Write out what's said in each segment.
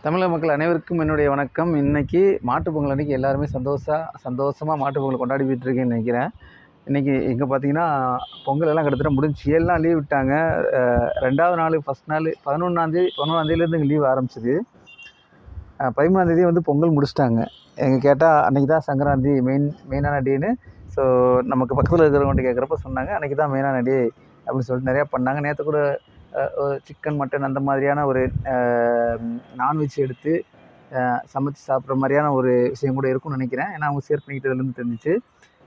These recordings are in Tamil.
தமிழக மக்கள் அனைவருக்கும் என்னுடைய வணக்கம். இன்னைக்கு மாட்டுப் பொங்கல் அன்னைக்கு எல்லாருமே சந்தோஷமா மாட்டுப் பொங்கல் கொண்டாடிக்கிட்டு இருக்கேன்னு நினைக்கிறேன். இன்னைக்கு இங்கே பார்த்தீங்கன்னா, பொங்கல் எல்லாம் கிட்டத்தட்ட முடிஞ்சுச்சு. 7 நாள் லீவ் விட்டாங்க. 2வது நாள் ஃபர்ஸ்ட் நாள் 11ஆந்தேதிலேருந்து இங்கே லீவ் ஆரம்பிச்சது. 13ஆந்தேதி வந்து பொங்கல் முடிச்சிட்டாங்க. கேட்டால் அன்றைக்கி தான் சங்கராந்தி மெயினான டேன்னு. ஸோ நமக்கு பக்கத்தில் இருக்கிறவங்கள்ட்ட கேட்குறப்ப சொன்னாங்க, அன்றைக்கி தான் மெயினான டே அப்படின்னு சொல்லிட்டு நிறையா பண்ணாங்க. நேற்று கூட சிக்கன், மட்டன் அந்த மாதிரியான ஒரு நான்வெஜ் எடுத்து சமைச்சு சாப்பிட்ற மாதிரியான ஒரு விஷயம் கூட இருக்கும்னு நினைக்கிறேன். ஏன்னா அவங்க ஷேர் பண்ணிக்கிட்டதுலேருந்து தெரிஞ்சிச்சு.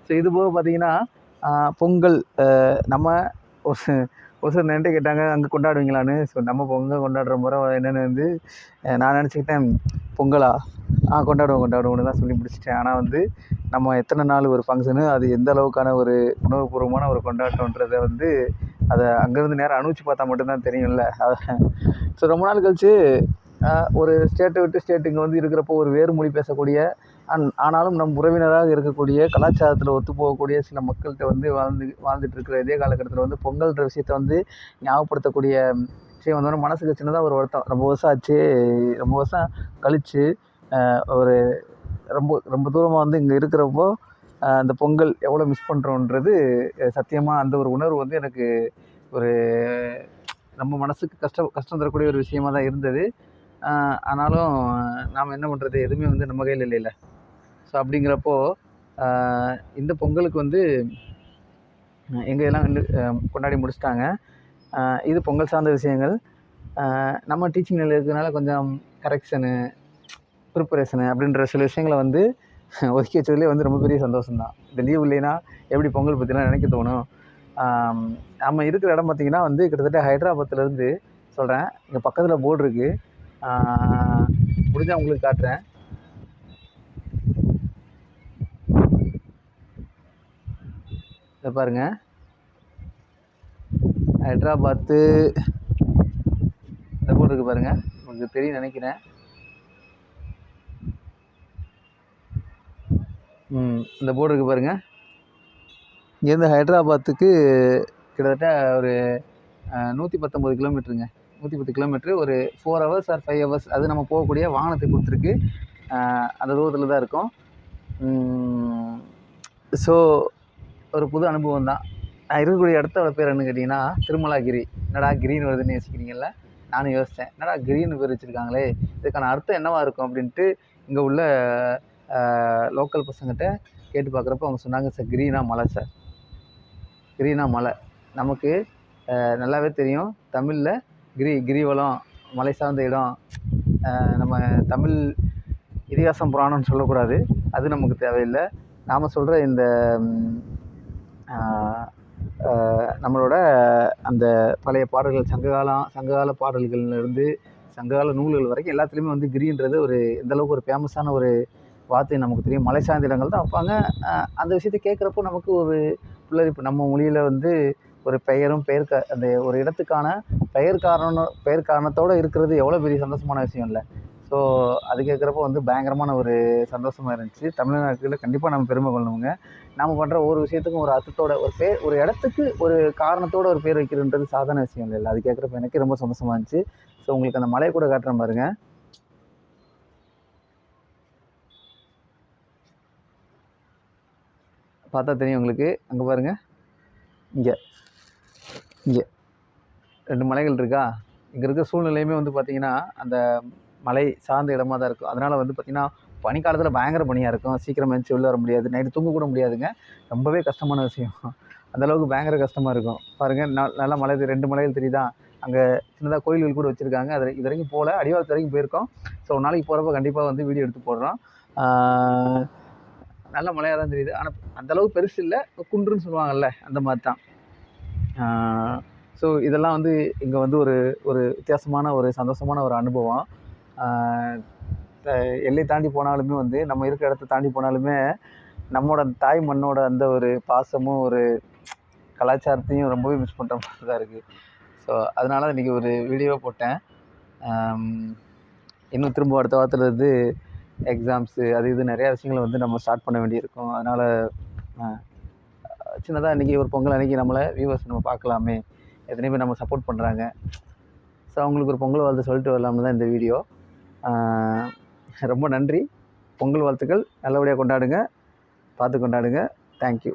ஸோ இது போக பார்த்தீங்கன்னா, பொங்கல் நம்ம ஒரு சிலர் என்கிட்ட கேட்டாங்க, அங்கே கொண்டாடுவீங்களான்னு. ஸோ நம்ம பொங்கல் கொண்டாடுற முறை என்னென்னு வந்து நான் நினச்சிக்கிட்டேன், பொங்கலா கொண்டாடுவோம்னு தான் சொல்லி முடிச்சிட்டேன். ஆனால் வந்து நம்ம எத்தனை நாள் ஒரு ஃபங்க்ஷனு, அது எந்த அளவுக்கான ஒரு உணர்வுபூர்வமான ஒரு கொண்டாட்டன்றதை வந்து அதை அங்கேருந்து நேரம் அனுபவிச்சு பார்த்தா மட்டும்தான் தெரியும்ல. ஸோ ரொம்ப நாள் கழிச்சு ஒரு ஸ்டேட்டை விட்டு ஸ்டேட் இங்கே வந்து இருக்கிறப்போ ஒரு வேறு மொழி பேசக்கூடிய ஆனாலும் நம் உறவினராக இருக்கக்கூடிய கலாச்சாரத்தில் ஒத்து போகக்கூடிய சில மக்கள்கிட்ட வந்து வாழ்ந்துட்டு இருக்கிற இதே காலகட்டத்தில் வந்து பொங்கல்ன்ற விஷயத்தை வந்து ஞாபகப்படுத்தக்கூடிய விஷயம் வந்தோடனே மனசுக்கு சின்னதாக ஒரு வருத்தம். ரொம்ப வருஷம் ஆச்சு, ரொம்ப வருஷம் கழித்து ஒரு ரொம்ப ரொம்ப தூரமாக வந்து இங்கே இருக்கிறப்போ அந்த பொங்கல் எவ்வளோ மிஸ் பண்ணுறோன்றது சத்தியமாக அந்த ஒரு உணர்வு வந்து எனக்கு ஒரு நம்ம மனசுக்கு கஷ்டம் தரக்கூடிய ஒரு விஷயமா தான் இருந்தது. ஆனாலும் நாம் என்ன பண்ணுறது, எதுவுமே வந்து நம்ம கையில் இல்லைல்ல. ஸோ அப்படிங்கிறப்போ இந்த பொங்கலுக்கு வந்து எங்கள் எல்லாம் வந்து கொண்டாடி முடிச்சிட்டாங்க. இது பொங்கல் சார்ந்த விஷயங்கள். நம்ம டீச்சிங் நிலையில் இருக்கிறதுனால கொஞ்சம் கரெக்ஷனு, ப்ரிப்பரேஷனு அப்படின்ற சில விஷயங்களை வந்து ஒதுக்கி வச்சதுலேயே வந்து ரொம்ப பெரிய சந்தோஷம்தான். இந்த லீவ் இல்லைன்னா எப்படி பொங்கல் பற்றிலாம் நினைக்க தோணும். நம்ம இருக்கிற இடம் பார்த்திங்கன்னா வந்து கிட்டத்தட்ட ஹைதராபாத்துலேருந்து சொல்கிறேன். இங்கே பக்கத்தில் போர்டு இருக்குது, முடிஞ்சால் உங்களுக்கு காட்டுறேன். இதை பாருங்கள், ஹைதராபாத்து இந்த போர்டு இருக்குது பாருங்கள், உங்களுக்கு தெரியும் நினைக்கிறேன். இந்த போர்டு இருக்குது பாருங்கள். இங்கேருந்து ஹைதராபாத்துக்கு கிட்டத்தட்ட ஒரு 119 கிலோமீட்டருங்க. 110 கிலோமீட்ரு, ஒரு 4 ஹவர்ஸ் ஆர் 5 ஹவர்ஸ் அது நம்ம போகக்கூடிய வாகனத்தை கொடுத்துருக்கு. அந்த தூரத்தில் தான் இருக்கும். ஸோ ஒரு புது அனுபவம் தான். நான் இருக்கக்கூடிய இடத்தோட பேர் என்னன்னு கேட்டிங்கன்னா திருமலாகிரி. என்னடா கிரின்னு வருதுன்னு யோசிக்கிறீங்கல்ல, நானும் யோசித்தேன், என்னடா கிரின்னு பேர் வச்சுருக்காங்களே, இதுக்கான அர்த்தம் என்னவாக இருக்கும் அப்படின்ட்டு இங்கே உள்ள லோக்கல் பசங்கிட்ட கேட்டு பார்க்குறப்ப அவங்க சொன்னாங்க, சார் கிரினா மலை சார், கிரினா மலை. நமக்கு நல்லாவே தெரியும் தமிழில் கிரிவலம், மலை சார்ந்த இடம். நம்ம தமிழ் இதிகாசம் புராணம்னு சொல்லக்கூடாது, அது நமக்கு தேவையில்லை. நாம் சொல்கிற இந்த நம்மளோட அந்த பழைய பாடல்கள், சங்ககால பாடல்கள்லேருந்து சங்ககால நூல்கள் வரைக்கும் எல்லாத்துலேயுமே வந்து கிரின்றது ஒரு எந்தளவுக்கு ஒரு ஃபேமஸான ஒரு வார்த்தை நமக்கு தெரியும். மலை சார்ந்த இடங்கள் தான் வைப்பாங்க. அந்த விஷயத்தை கேட்குறப்போ நமக்கு ஒரு புல்லரிப்பு. நம்ம மொழியில் வந்து ஒரு பெயரும் அந்த ஒரு இடத்துக்கான பெயர் காரணத்தோடு இருக்கிறது எவ்வளோ பெரிய சந்தோஷமான விஷயம் இல்லை. ஸோ அது கேட்குறப்போ வந்து பயங்கரமான ஒரு சந்தோஷமாக இருந்துச்சு. தமிழ்நாட்டில் கண்டிப்பாக நம்ம பெருமை கொள்ளணுங்க. நாம் பண்ணுற ஒவ்வொரு விஷயத்துக்கும் ஒரு அர்த்தத்தோட ஒரு இடத்துக்கு ஒரு காரணத்தோட ஒரு பேர் வைக்கிறதுன்றது சாதாரண விஷயம் இல்லை. அது கேட்குறப்ப எனக்கே ரொம்ப சந்தோஷமாக இருந்துச்சு. ஸோ உங்களுக்கு அந்த மலையை கூட காட்டுறேன் பாருங்க. பார்த்தா தெரியும் உங்களுக்கு. அங்கே பாருங்கள், இங்கே 2 மலைகள் இருக்கா. இங்கே இருக்கிற சூழ்நிலையுமே வந்து பார்த்திங்கன்னா அந்த மலை சார்ந்த இடமா தான் இருக்கும். அதனால் வந்து பார்த்திங்கன்னா பனிக்காலத்தில் பயங்கர பனியாக இருக்கும். சீக்கிரம் எழுந்துச்சி வெளில வர முடியாது, நைட்டு தூங்க கூட முடியாதுங்க. ரொம்பவே கஷ்டமான விஷயம். அந்தளவுக்கு பயங்கர கஷ்டமாக இருக்கும். பாருங்கள், நல்லா மலை 2 மலைகள் தெரியுதா. அங்கே சின்னதாக கோயில்கள் கூட வச்சுருக்காங்க. இது வரைக்கும் போகல, அடிவாரத்து வரைக்கும் போயிருக்கோம். ஸோ ஒரு நாளைக்கு போகிறப்ப கண்டிப்பாக வந்து வீடியோ எடுத்து போடுறோம். நல்ல மலையாக தான் தெரியுது, ஆனால் அந்தளவுக்கு பெருசு இல்லை, குன்றுன்னு சொல்லுவாங்கள்ல அந்த மாதிரி தான். ஸோ இதெல்லாம் வந்து இங்கே வந்து ஒரு வித்தியாசமான ஒரு சந்தோஷமான ஒரு அனுபவம். எல்லை தாண்டி போனாலுமே வந்து நம்ம இருக்கிற இடத்த தாண்டி போனாலுமே நம்மளோட தாய் மண்ணோட அந்த ஒரு பாசமும் ஒரு கலாச்சாரத்தையும் ரொம்பவே மிஸ் பண்ணுற மாதிரி தான் இருக்குது. ஸோ அதனால இன்றைக்கி ஒரு வீடியோ போட்டேன். இன்னும் திரும்ப அடுத்த வாரத்தில் இருந்து எக்ஸாம்ஸு அது இது நிறையா விஷயங்களை வந்து நம்ம ஸ்டார்ட் பண்ண வேண்டியிருக்கும். அதனால் சின்னதாக இன்றைக்கி ஒரு பொங்கல் அன்றைக்கி நம்மளை வியூவர்ஸ் நம்ம பார்க்கலாமே, எத்தனை பேர் நம்ம சப்போர்ட் பண்ணுறாங்க. ஸோ அவங்களுக்கு ஒரு பொங்கல் வாழ்த்து சொல்லிட்டு வரலாம்னு தான் இந்த வீடியோ. ரொம்ப நன்றி. பொங்கல் வாழ்த்துக்கள். நல்லபடியாக கொண்டாடுங்க. பார்த்து கொண்டாடுங்க. தேங்க்யூ.